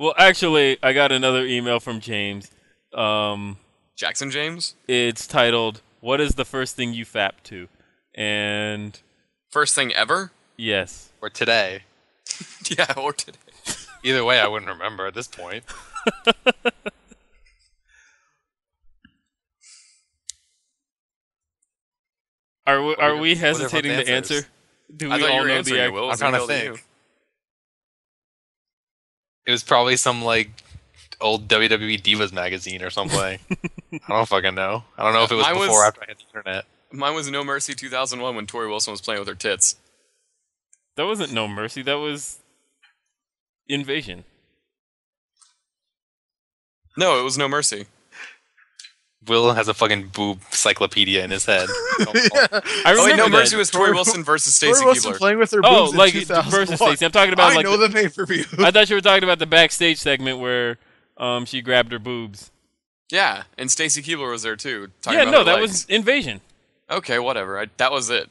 Well, actually, I got another email from James. Jackson James? It's titled, "What is the first thing you fap to?" And First thing ever? yes. Or today. Yeah, or today. Either way, I wouldn't remember at this point. Are we hesitating to answer? Do we I thought you all were know answering the it, Will. I'm trying to think. It was probably some, like, old WWE Divas magazine or something. I don't fucking know. I don't know if it was Mine before or after I had the internet. Mine was No Mercy 2001 when Tori Wilson was playing with her tits. That wasn't No Mercy. That was Invasion. No, it was No Mercy. Will has a fucking boob encyclopedia in his head. I Oh, wait, remember No that. Mercy was Tori Wilson versus Stacy Tori Wilson Keibler. playing with her Oh, boobs like in 2001. versus Stacey. I'm talking about I like know the pay-per-view. I thought you were talking about the backstage segment where she grabbed her boobs. Yeah, and Stacy Keibler was there too. talking Yeah, about no, her that legs. was Invasion. Okay, whatever. That was it.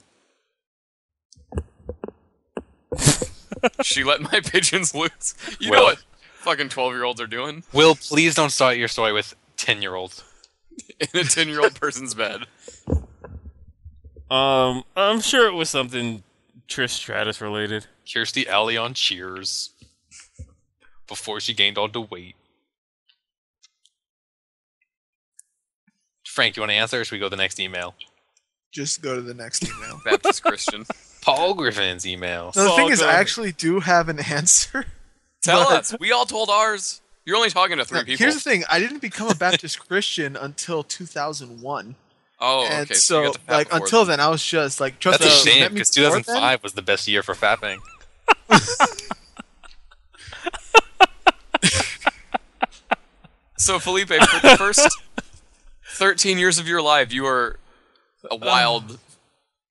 She let my pigeons loose. You know Will. what fucking 12-year-olds are doing Will, please don't start your story with 10-year-olds. in a 10-year-old person's bed. I'm sure it was something Trish Stratus related. Kirstie Alley on Cheers. Before she gained all the weight. Frank, you want to answer or should we go to the next email? Just go to the next email. Baptist Christian. Paul Griffin's email. No, the thing is, go I ahead. actually do have an answer. Tell But- us. We all told ours. You're only talking to 3 Now, people. here's the thing: I didn't become a Baptist Christian until 2001, Oh, and okay. so you got the fat like before until then. then, I was just like, trust That's a me, you shame met me because before then? 2005 was the best year for fapping. So, Felipe, for the first 13 years of your life, you were a wild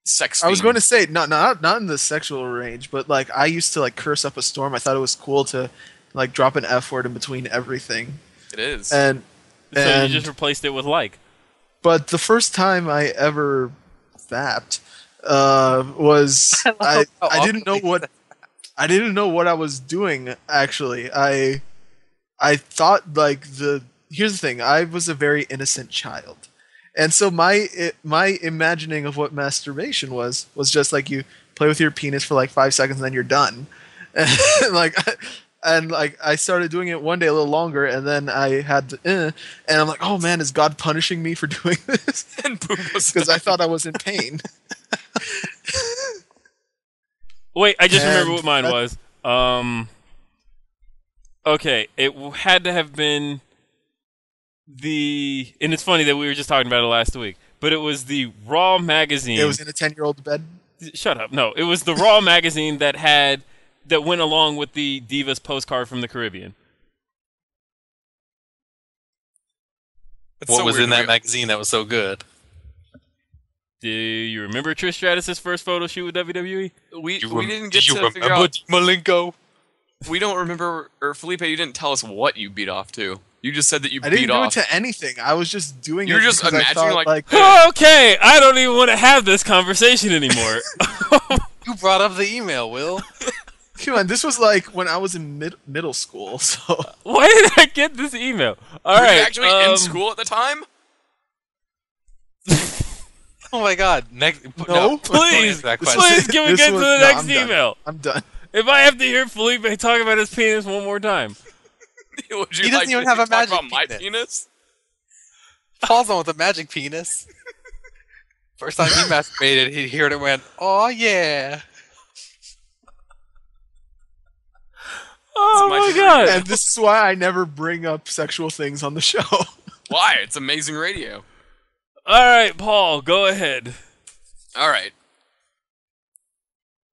sex I was fiend. going to say not in the sexual range, but like I used to like curse up a storm. I thought it was cool to like drop an F word in between everything, It is. and So and you just replaced it with like. but the first time I ever fapped was I didn't know what I didn't know what I was doing. Actually, I thought like here's the thing. I was a very innocent child, and so my imagining of what masturbation was just like you play with your penis for like 5 seconds and then you're done, and like I started doing it one day a little longer, and then I had to, and I'm like, oh man, is God punishing me for doing this? and boom was Because I thought I was in pain. Wait, I just remember And what mine was. Okay, it had to have been and it's funny that we were just talking about it last week, but it was the Raw magazine. It was in a 10-year-old bed. Shut up. No, it was the Raw magazine that went along with the Divas postcard from the Caribbean. It's What so was weird in to that me. magazine that was so good? Do you remember Trish Stratus' first photo shoot with WWE? We didn't get Do you to figure remember out. Malenko? We don't remember, or Felipe, you didn't tell us what you beat off to. You just said that you I beat didn't do off. it to anything. I was just doing You were it just because I imagining, thought, like, Okay, I don't even want to have this conversation anymore. You brought up the email, Will. come on, this was like when I was in middle school. So Why did I get this email? All Were right, you actually in school at the time? Oh my god. Next, No. Please, That This question. please, can we this get to was- the no, next I'm done. email? I'm done. If I have to hear Felipe talk about his penis one more time. Would you He doesn't like even to have a talk magic about my penis. penis? Paul's on with a magic penis. First time he masturbated, he heard it and went, oh yeah. Oh my my favorite. god. And this is why I never bring up sexual things on the show. Why? It's amazing radio. All right, Paul, go ahead. All right.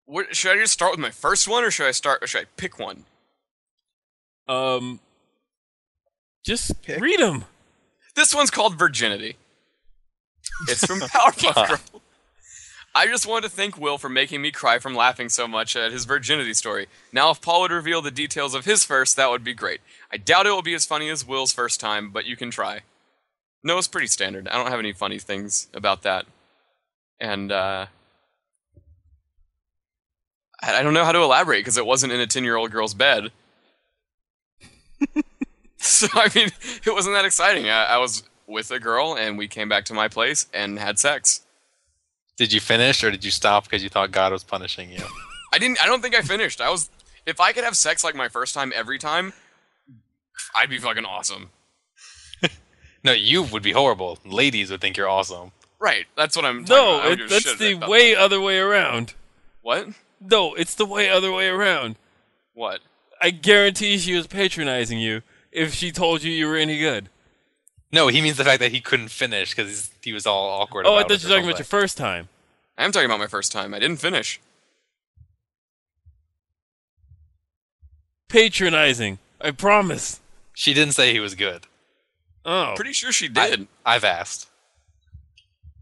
What, should I just start with my first one, or should I pick one? Just Pick. read them. This one's called Virginity. It's from Powerpuff Girls. I just wanted to thank Will for making me cry from laughing so much at his virginity story. Now, if Paul would reveal the details of his first, that would be great. I doubt it will be as funny as Will's first time, but you can try. No, it's pretty standard. I don't have any funny things about that. And, I don't know how to elaborate, because it wasn't in a 10-year-old girl's bed. So, I mean, it wasn't that exciting. I was with a girl, and we came back to my place and had sex. Did you finish, or did you stop because you thought God was punishing you? I don't think I finished. If I could have sex like my first time every time, I'd be fucking awesome. No, you would be horrible. Ladies would think you're awesome. Right, that's what I'm talking about. No, that's the way other way around. What? No, it's the way other way around. What? I guarantee she was patronizing you if she told you were any good. No, he means the fact that he couldn't finish because he was all awkward Oh, I about thought you were talking about your first time. I am talking about my first time. I didn't finish. Patronizing. I promise. She didn't say he was good. Oh. Pretty sure she did. I've asked.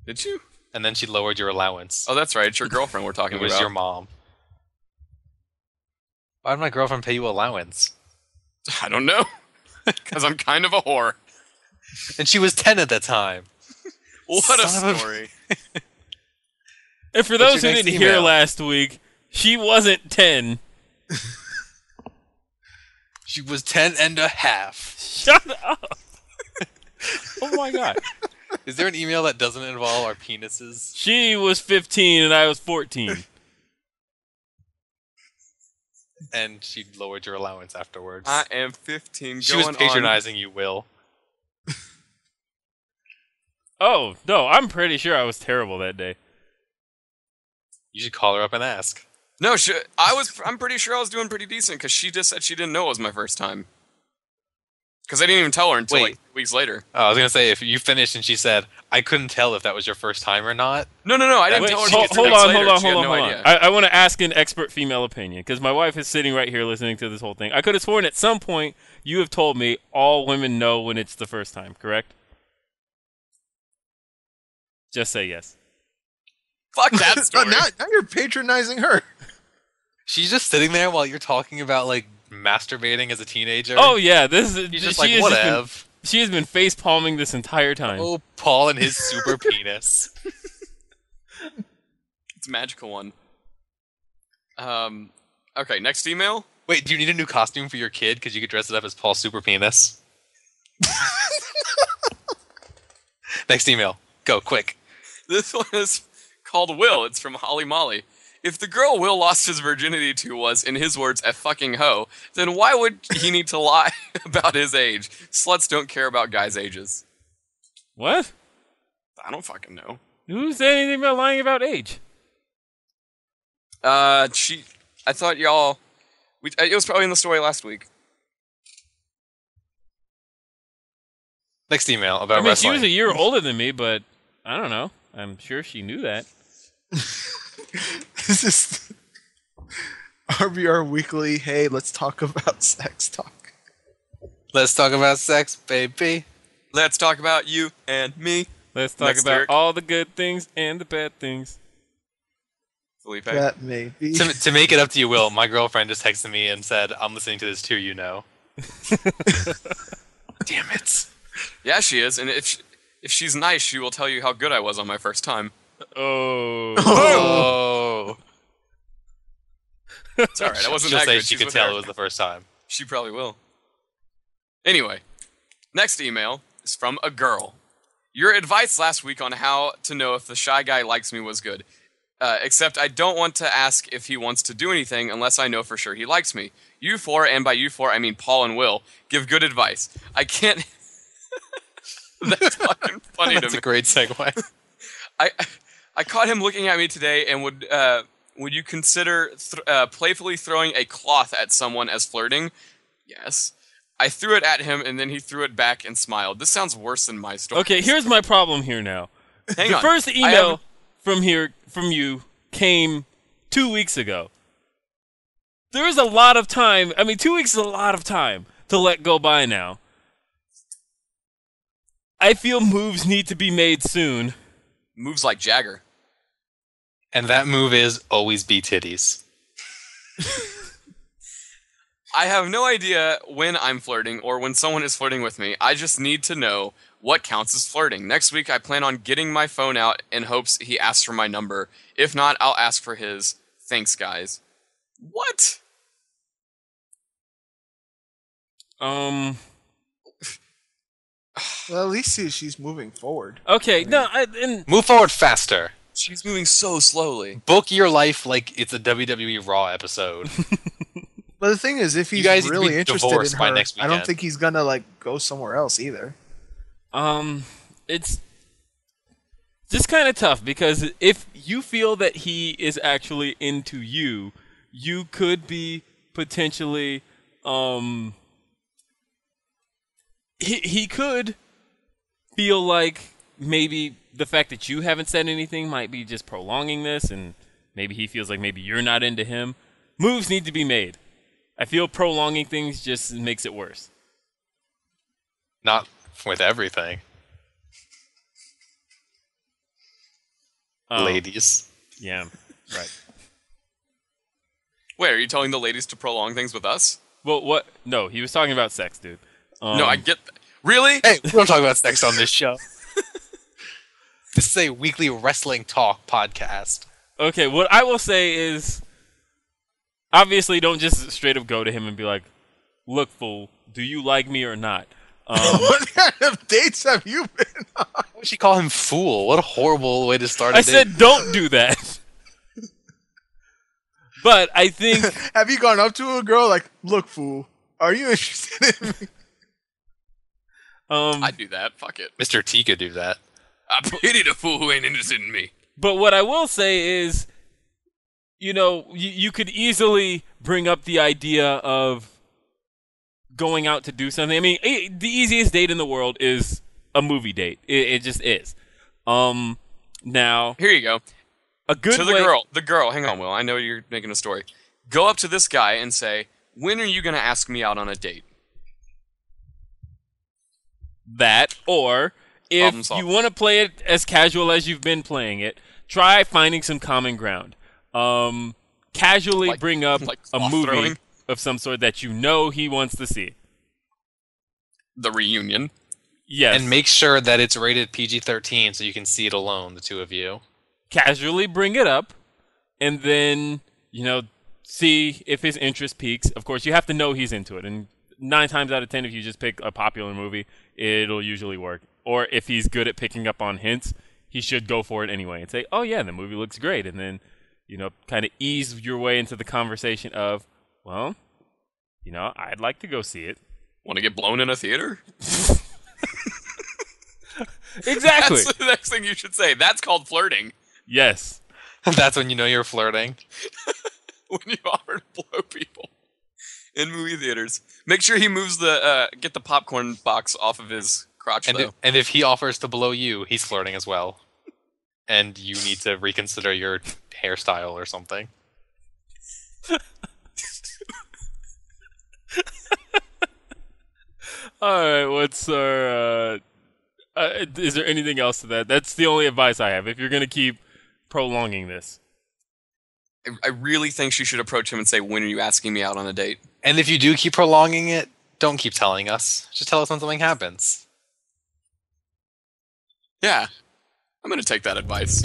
Did you? And then she lowered your allowance. Oh, that's right. It's your girlfriend we're talking It was about. your mom. Why did my girlfriend pay you allowance? I don't know. Because I'm kind of a whore. And she was 10 at the time. What a Son of a- story. And for What's those who your next didn't hear email? last week, she wasn't 10. She was 10 and a half. Shut up. Oh my god. Is there an email that doesn't involve our penises? She was 15 and I was 14. And she lowered your allowance afterwards. I am 15 She going was patronizing you, Will. Oh, no, I'm pretty sure I was terrible that day. You should call her up and ask. No, I'm pretty sure I was doing pretty decent because she just said she didn't know it was my first time. Because I didn't even tell her until like weeks later. Oh, I was going to say, if you finished and she said, I couldn't tell if that was your first time or not. No, I didn't Wait, tell her. hold on. She had no idea. I want to ask an expert female opinion because my wife is sitting right here listening to this whole thing. I could have sworn at some point you have told me all women know when it's the first time, correct? Just say yes. Fuck that story. now you're patronizing her. She's just sitting there while you're talking about, like, masturbating as a teenager. Oh, yeah. This is She's just she like, has whatever. She has been face palming this entire time. Oh, Paul and his super penis. It's a magical one. Okay, next email. Wait, do you need a new costume for your kid? Because you could dress it up as Paul's super penis. Next email. Go, quick. This one is called Will. It's from Holly Molly. If the girl Will lost his virginity to was, in his words, a fucking hoe, then why would he need to lie about his age? Sluts don't care about guys' ages. What? I don't fucking know. Who said anything about lying about age? I thought y'all... it was probably in the story last week. Next email about I mean, wrestling. she was a year older than me, but I don't know. I'm sure she knew that. This is RBR Weekly. Hey, let's talk about sex talk. Let's talk about sex, baby. Let's talk about you and me. Let's talk Next about lyric. all the good things and the bad things. Felipe. That may be. To make it up to you, Will, my girlfriend just texted me and said, I'm listening to this too, you know. Damn it. Yeah, she is. And if she's nice, she will tell you how good I was on my first time. Oh. Oh. It's alright. I wasn't She'll that say good. she She's could with tell her. it was the first time. She probably will. Anyway, next email is from a girl. Your advice last week on how to know if the shy guy likes me was good. Except I don't want to ask if he wants to do anything unless I know for sure he likes me. You four, and by you four I mean Paul and Will, give good advice. I can't... That's fucking funny to me. That's a great segue. I caught him looking at me today and would you consider playfully throwing a cloth at someone as flirting? Yes. I threw it at him and then he threw it back and smiled. This sounds worse than my story. Okay, here's my problem here now. Hang The on. first email from you came 2 weeks ago. There is a lot of time. I mean, 2 weeks is a lot of time to let go by now. I feel moves need to be made soon. Moves like Jagger. And that move is always be titties. I have no idea when I'm flirting or when someone is flirting with me. I just need to know what counts as flirting. Next week, I plan on getting my phone out in hopes he asks for my number. If not, I'll ask for his. Thanks, guys. What? Well, at least she's moving forward. Okay, no, Move forward faster. She's moving so slowly. Book your life like it's a WWE Raw episode. But the thing is, if he's guys need to really be interested in divorced by her, next I don't weekend. think he's gonna like go somewhere else either. it's just kind of tough because if you feel that he is actually into you, you could be potentially he could feel like maybe the fact that you haven't said anything might be just prolonging this, and maybe he feels like maybe you're not into him. Moves need to be made. I feel prolonging things just makes it worse. Not with everything. Ladies. Yeah, right. Wait, are you telling the ladies to prolong things with us? Well, what? No, he was talking about sex, dude. No, I get that. Really? Hey, we don't talk about sex on this show. This is a weekly wrestling talk podcast. Okay, what I will say is, obviously, don't just straight up go to him and be like, "Look, fool, do you like me or not?" What kind of dates have you been on? Why would she call him fool? What a horrible way to start a I date. said, don't do that. But I think Have you gone up to a girl like, "Look, fool, are you interested in me?" I'd do that. Fuck it. Mr. T could do that. I pity the fool who ain't interested in me. But what I will say is, you could easily bring up the idea of going out to do something. I mean, the easiest date in the world is a movie date. It just is. Now, Here you go. a good To the girl. Hang on, Will. I know you're making a story. Go up to this guy and say, "When are you going to ask me out on a date?" that, or Problem if solved. you want to play it as casual as you've been playing it, try finding some common ground. Casually Like- bring up like a cloth movie throwing? of some sort that you know he wants to see. The reunion. Yes. And make sure that it's rated PG-13 so you can see it alone, the two of you. Casually bring it up, and then, see if his interest peaks. Of course, you have to know he's into it, and 9 times out of 10, if you just pick a popular movie, it'll usually work. Or if he's good at picking up on hints, he should go for it anyway and say, "Oh yeah, the movie looks great," and then, kind of ease your way into the conversation of, "Well, I'd like to go see it." Want to get blown in a theater? Exactly. That's the next thing you should say. That's called flirting. Yes. That's when you know you're flirting. When you offer to blow people in movie theaters. Make sure he moves get the popcorn box off of his crotch, though. And if he offers to blow you, he's flirting as well. And you need to reconsider your hairstyle or something. All right. What's our? Is there anything else to that? That's the only advice I have. If you're gonna keep prolonging this, I really think she should approach him and say, "When are you asking me out on a date?" And if you do keep prolonging it, don't keep telling us. Just tell us when something happens. Yeah. I'm going to take that advice.